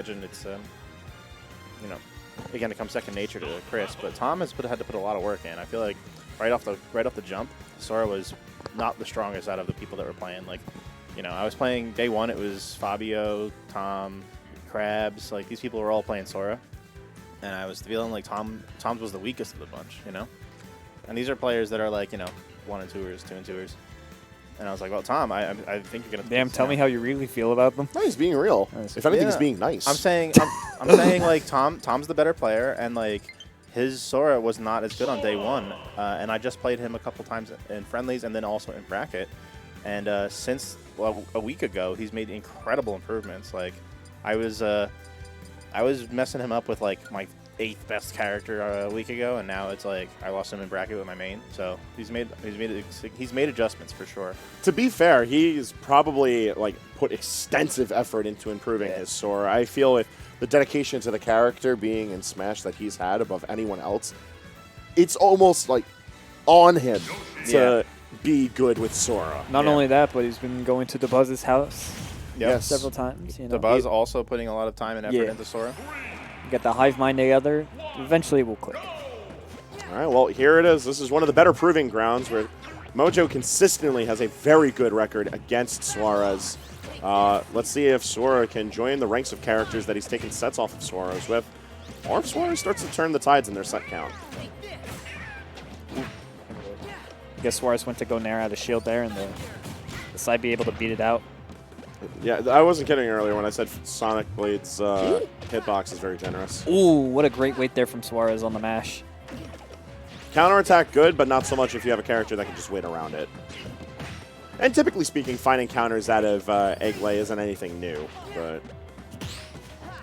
imagine it's, you know, again, it comes second nature to Chris, but Tom has had to put a lot of work in. I feel like right off the jump, Sora was not the strongest out of the people that were playing. Like, you know, I was playing day one, it was Fabio, Tom, Krabs, like these people were all playing Sora, and I was feeling like Tom's was the weakest of the bunch, you know? And these are players that are like, you know, 1 and 2ers, 2 and 2ers. And I was like, well, Tom, I think you're gonna. Damn, tell me how you really feel about them. No, he's being real. If anything, he's being nice. I'm saying like Tom's the better player, and like his Sora was not as good on day one, and I just played him a couple times in friendlies and then also in bracket, and since a week ago, he's made incredible improvements. Like I was messing him up with like my 8th best character a week ago, and now it's like I lost him in bracket with my main. So he's made adjustments for sure. To be fair, he's probably like put extensive effort into improving his Sora. I feel with the dedication to the character being in Smash that he's had above anyone else, it's almost like on him to be good with Sora. Not only that, but he's been going to DeBuzz's house several times. You know? DeBuzz also putting a lot of time and effort into Sora. Get the hive mind together. Eventually, it will click. All right, well, here it is. This is one of the better proving grounds where Mojo consistently has a very good record against Suarez. Let's see if Sora can join the ranks of characters that he's taken sets off of Suarez with, or if Suarez starts to turn the tides in their set count. I guess Suarez went to go Nair out of shield there, and the side be able to beat it out. Yeah, I wasn't kidding earlier when I said Sonic Blade's hitbox is very generous. Ooh, what a great wait there from Suarez on the mash. Counterattack good, but not so much if you have a character that can just wait around it. And typically speaking, finding counters out of Egg Lay isn't anything new, but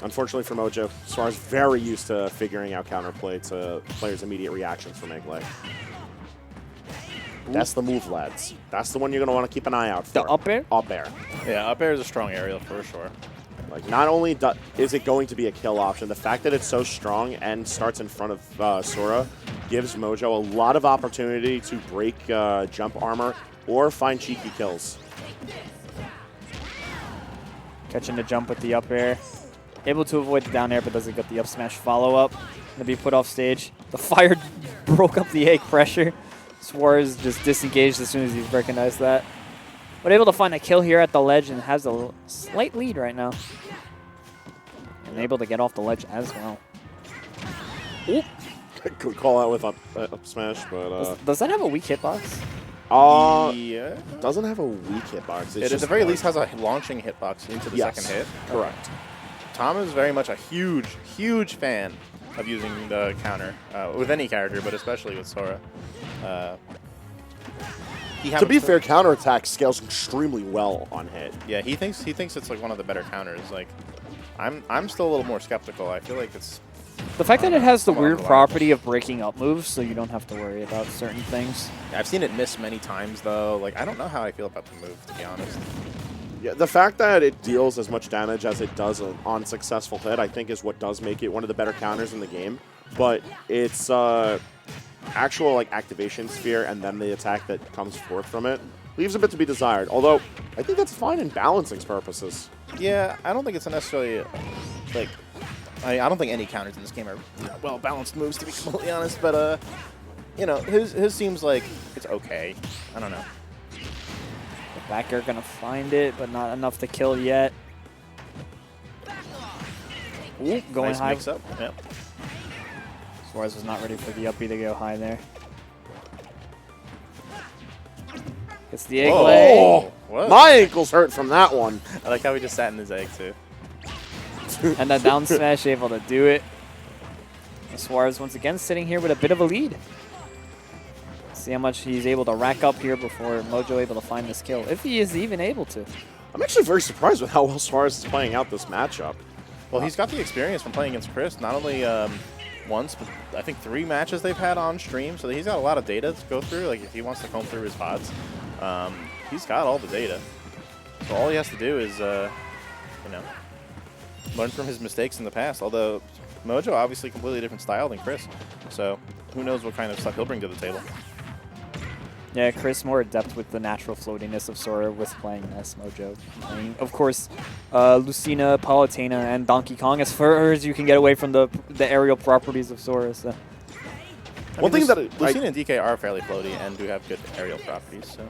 unfortunately for Mojo, Suarez is very used to figuring out counterplay to players' immediate reactions from Egg Lay. That's the move, lads. That's the one you're going to want to keep an eye out for. The up air? Up air. Yeah, up air is a strong aerial for sure. Like, not only is it going to be a kill option, the fact that it's so strong and starts in front of Sora gives Mojo a lot of opportunity to break jump armor or find cheeky kills. Catching the jump with the up air. Able to avoid the down air, but doesn't get the up smash follow-up. Going to be put off stage. The fire broke up the egg pressure. Suarez just disengaged as soon as he's recognized that. But able to find a kill here at the ledge and has a slight lead right now. And able to get off the ledge as well. Ooh. Good call out with up smash, but... Does that have a weak hitbox? Yeah. Doesn't have a weak hitbox. It at the very least has a launching hitbox into the second hit. Correct. Tom is very much a huge, huge fan of using the counter with any character, but especially with Sora. To be fair, counterattack scales extremely well on hit. Yeah, he thinks it's like one of the better counters. Like, I'm still a little more skeptical. I feel like it's the fact that it has the weird property of breaking up moves, so you don't have to worry about certain things. Yeah, I've seen it miss many times though. Like, I don't know how I feel about the move, to be honest. Yeah, the fact that it deals as much damage as it does on successful hit, I think, is what does make it one of the better counters in the game. But it's actual like activation sphere and then the attack that comes forth from it leaves a bit to be desired. Although I think that's fine in balancing purposes. Yeah, I don't think it's necessarily like I don't think any counters in this game are well balanced moves, to be completely honest. But you know, his seems like it's okay. I don't know. The back air gonna find it, but not enough to kill yet. Ooh, going nice high. Mix up. Yep. Suarez was not ready for the up B to go high there. Gets the egg lay. Oh, my ankles hurt from that one. I like how he just sat in his egg too. And the down smash able to do it. And Suarez once again sitting here with a bit of a lead. See how much he's able to rack up here before Mojo able to find this kill, if he is even able to. I'm actually very surprised with how well Suarez is playing out this matchup. Well, he's got the experience from playing against Chris, not only once, but I think 3 matches they've had on stream, so he's got a lot of data to go through. Like, if he wants to comb through his VODs, he's got all the data. So all he has to do is, you know, learn from his mistakes in the past. Although Mojo obviously completely different style than Chris, so who knows what kind of stuff he'll bring to the table. Yeah, Chris more adept with the natural floatiness of Sora with playing as Mojo. Of course, Lucina, Palutena, and Donkey Kong as far as you can get away from the aerial properties of Sora. So. One thing that Lucina and DK are fairly floaty and do have good aerial properties. So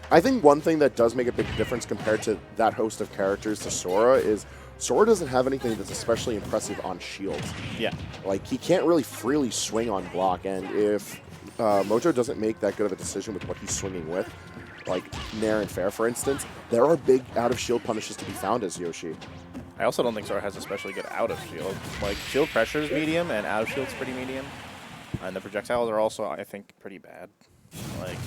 I think one thing that does make a big difference compared to that host of characters to Sora is Sora doesn't have anything that's especially impressive on shields. Yeah. Like, he can't really freely swing on block, and if Mojo doesn't make that good of a decision with what he's swinging with, like Nair and Fair, for instance, there are big out-of-shield punishes to be found as Yoshi. I also don't think Sora has especially good out-of-shield. Like, shield pressure is medium, and out-of-shield's pretty medium. And the projectiles are also, I think, pretty bad. Like,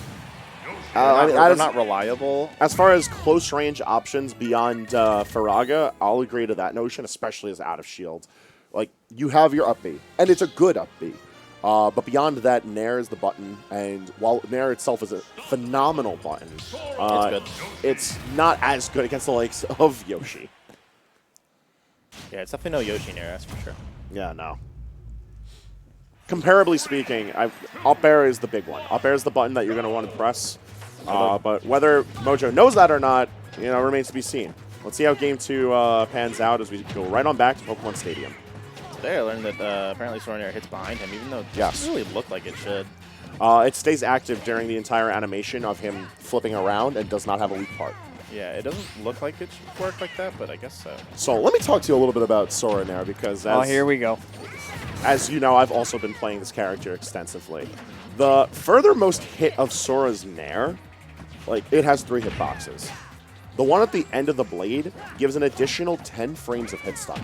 they're not reliable. As far as close-range options beyond Faraga, I'll agree to that notion, especially as out-of-shield. Like, you have your up B, and it's a good up B. But beyond that, Nair is the button, and while Nair itself is a phenomenal button, it's not as good against the likes of Yoshi. Yeah, it's definitely no Yoshi Nair, that's for sure. Yeah, no. Comparably speaking, up air is the big one. Up air is the button that you're going to want to press. But whether Mojo knows that or not, remains to be seen. Let's see how Game 2 pans out as we go right on back to Pokemon Stadium. Today I learned that apparently Sora Nair hits behind him, even though it doesn't really look like it should. It stays active during the entire animation of him flipping around and does not have a weak part. Yeah, it doesn't look like it should work like that, but I guess so. So let me talk to you a little bit about Sora Nair, because here we go. As you know, I've also been playing this character extensively. The furthermost hit of Sora's Nair, it has 3 hitboxes. The one at the end of the blade gives an additional 10 frames of hit stun.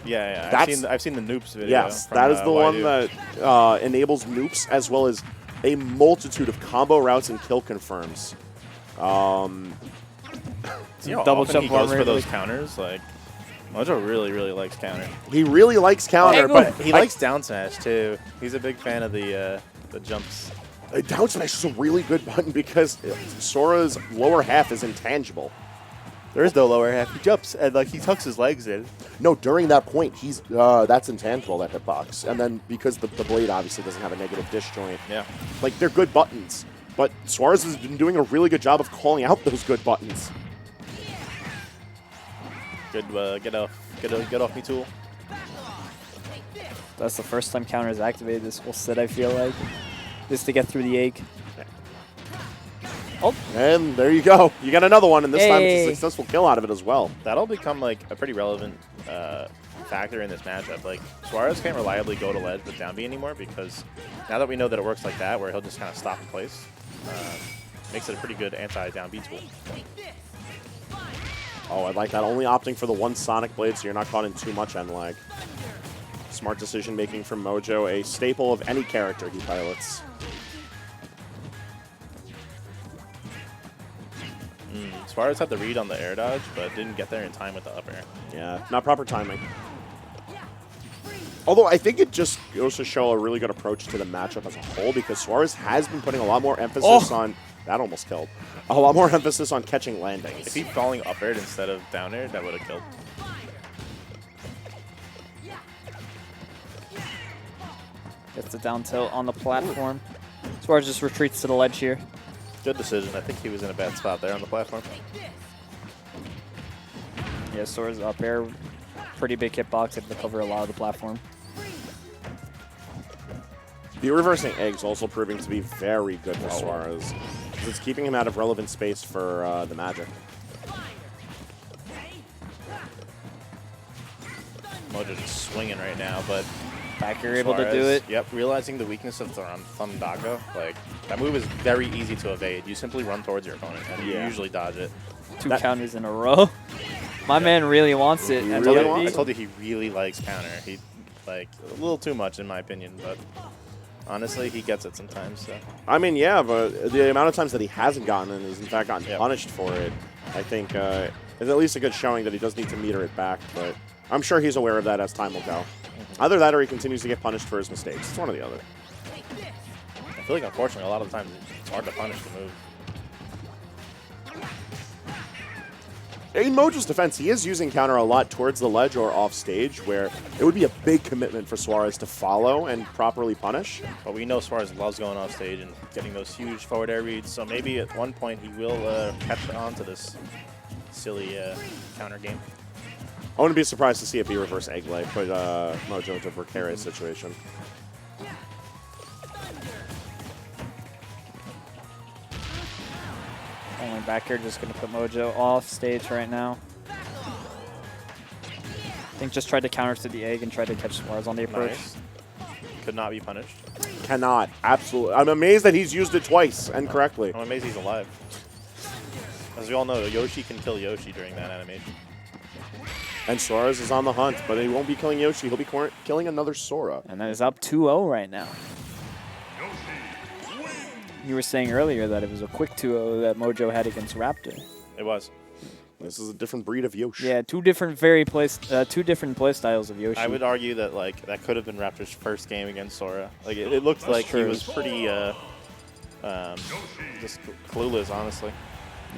Yeah. I've seen the Noops video. Yes, that is the one that enables Noops, as well as a multitude of combo routes and kill confirms. Double jump he goes for those counters. Like, Mojo really, really likes counter. He really likes counter, but he likes down smash too. He's a big fan of the jumps. Down smash is a really good button because Sora's lower half is intangible. There is no lower half. He jumps and he tucks his legs in. No, during that point, he's that's intangible, that hitbox. And then because the blade obviously doesn't have a negative disjoint. Yeah. They're good buttons. But Suarez has been doing a really good job of calling out those good buttons. Good get off me tool. That's the first time counter is activated this whole set, I feel like. Just to get through the egg. Oh, and there you go. You got another one, and this time it's a successful kill out of it as well. That'll become a pretty relevant factor in this matchup. Suarez can't reliably go to ledge with down B anymore, because now that we know that it works like that, where he'll just kind of stop in place, makes it a pretty good anti-down B tool. Oh, I like that. Only opting for the one Sonic Blade so you're not caught in too much end lag. Smart decision making from Mojo, a staple of any character he pilots. Suarez had the read on the air dodge, but didn't get there in time with the up air. Yeah, not proper timing. Although I think it just goes to show a really good approach to the matchup as a whole, because Suarez has been putting a lot more emphasis on... That almost killed. A lot more emphasis on catching landings. If he'd falling up aired instead of down air, that would have killed. Gets the down tilt on the platform. Suarez just retreats to the ledge here. Good decision. I think he was in a bad spot there on the platform. Yeah, Sora's up air. Pretty big hitbox, able to cover a lot of the platform. The reversing egg's also proving to be very good for Suarez. It's keeping him out of relevant space for the Magic. Mojo just swinging right now, but back air able to do it. Yep, realizing the weakness of Thundaga. That move is very easy to evade. You simply run towards your opponent, and you usually dodge it. Two counters in a row. My man really wants it. I told you he really likes counter. He a little too much in my opinion, but honestly, he gets it sometimes. So. I mean, yeah, but the amount of times that he hasn't gotten and has in fact gotten punished for it, I think is at least a good showing that he does need to meter it back. But I'm sure he's aware of that as time will go. Either that or he continues to get punished for his mistakes. It's one or the other. I feel like, unfortunately, a lot of the times it's hard to punish the move. in Mojo's defense, he is using counter a lot towards the ledge or off stage, where it would be a big commitment for Suarez to follow and properly punish. But we know Suarez loves going off stage and getting those huge forward air reads, so maybe at one point he will catch on to this silly counter game. I wouldn't be surprised to see it be reverse egg lay, put Mojo into a precarious situation. Only back here, just going to put Mojo off stage right now. I think just tried to counter to the egg and tried to catch Suarez on the approach. Nice. Could not be punished. Cannot. Absolutely. I'm amazed that he's used it twice and correctly. I'm amazed he's alive. As we all know, Yoshi can kill Yoshi during that animation. And Suarez is on the hunt, but he won't be killing Yoshi. He'll be killing another Sora. And that is up 2-0 right now. You were saying earlier that it was a quick 2-0 that Mojo had against Raptor. It was. This is a different breed of Yoshi. Yeah, two different play styles of Yoshi. I would argue that that could have been Raptor's first game against Sora. Like it looked like he was pretty just clueless, honestly.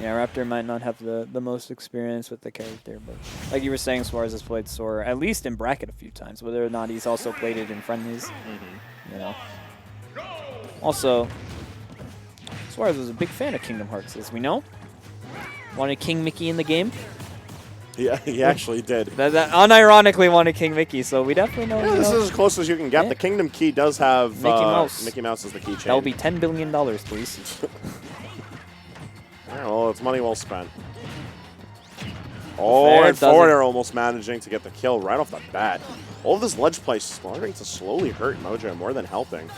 Yeah, Raptor might not have the most experience with the character, but like you were saying, Suarez has played Sora at least in bracket a few times. Whether or not he's also played it in friendlies, you know. Also, Suarez was a big fan of Kingdom Hearts, as we know. Wanted King Mickey in the game. Yeah, he actually did. That unironically wanted King Mickey, so we definitely know. Yeah, this is as close as you can get. Yeah. The Kingdom Key does have Mickey Mouse. Mickey Mouse is the keychain. That will be $10 billion, please. Yeah, well, it's money well spent. Oh, and forward air almost managing to get the kill right off the bat. All of this ledge play starting to slowly hurt Mojo more than helping.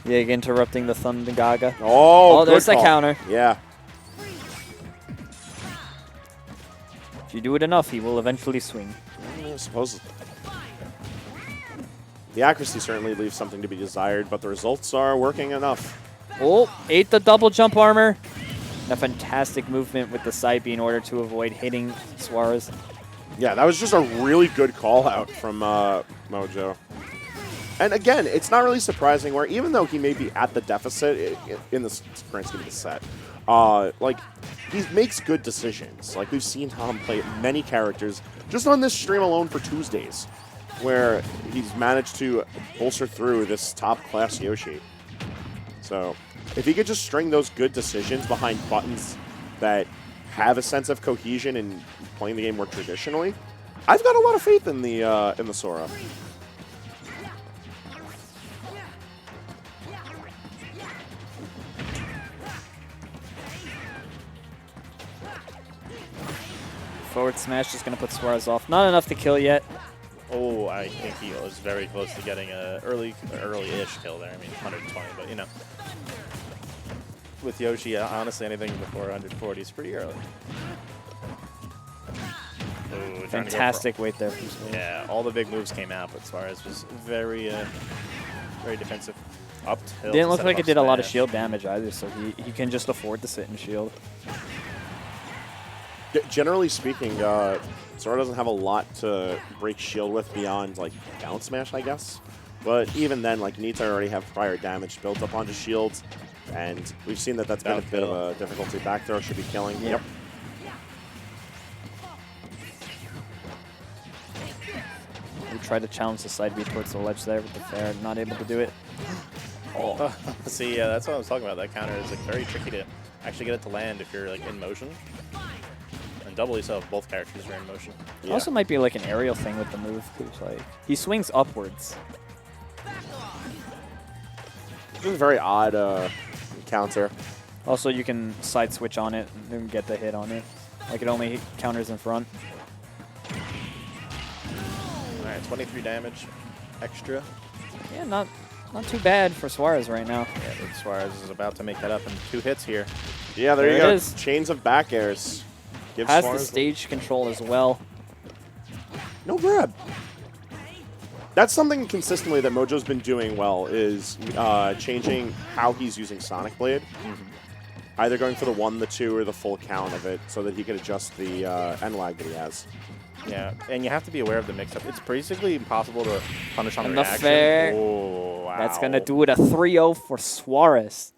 Yeah, interrupting the Thunder Gaga. Oh, there's the counter. Yeah. If you do it enough, he will eventually swing. I suppose. The accuracy certainly leaves something to be desired, but the results are working enough. Oh, ate the double jump armor. A fantastic movement with the side B in order to avoid hitting Suarez. Yeah, that was just a really good call out from Mojo. And again, it's not really surprising where even though he may be at the deficit in the grand scheme of the set, like he makes good decisions. Like we've seen Tom play many characters just on this stream alone for Tuesdays, where he's managed to bolster through this top-class Yoshi. So if he could just string those good decisions behind buttons that have a sense of cohesion and playing the game more traditionally, I've got a lot of faith in the Sora. Forward smash just going to put Suarez off. Not enough to kill yet. Oh, I think he was very close to getting an early-ish kill there. I mean, 120, but you know. With Yoshi, honestly, anything before 140 is pretty early. Ooh, fantastic weight there from Suarez. Yeah, all the big moves came out, but Suarez was very defensive. Up tilt. Didn't look like it did a lot of shield damage either, so he can just afford to sit in shield. Generally speaking, Sora doesn't have a lot to break shield with beyond like down smash, I guess. But even then, like you need to already have prior damage built up onto shields, and we've seen that that's been a bit of a difficulty. Back throw should be killing. Yep. We tried to challenge the side B towards the ledge there with the fair, not able to do it. Oh, see, that's what I was talking about. That counter is like very tricky to actually get it to land if you're like in motion. And doubly so if both characters are in motion. Yeah. It also might be like an aerial thing with the move, because like he swings upwards. This is a very odd counter. Also, you can side switch on it and get the hit on it. Like it only counters in front. All right, 23 damage extra. Yeah, not too bad for Suarez right now. Yeah, but Suarez is about to make that up in 2 hits here. Yeah, there you go. Chains of back airs. Has the stage control as well. No grab. That's something consistently that Mojo's been doing well, is changing how he's using Sonic Blade. Either going for the 1, the 2, or the full count of it so that he can adjust the end lag that he has. Yeah, and you have to be aware of the mix-up. It's basically impossible to punish on the reaction. Fair. Oh, wow. That's going to do it, a 3-0 for Suarez.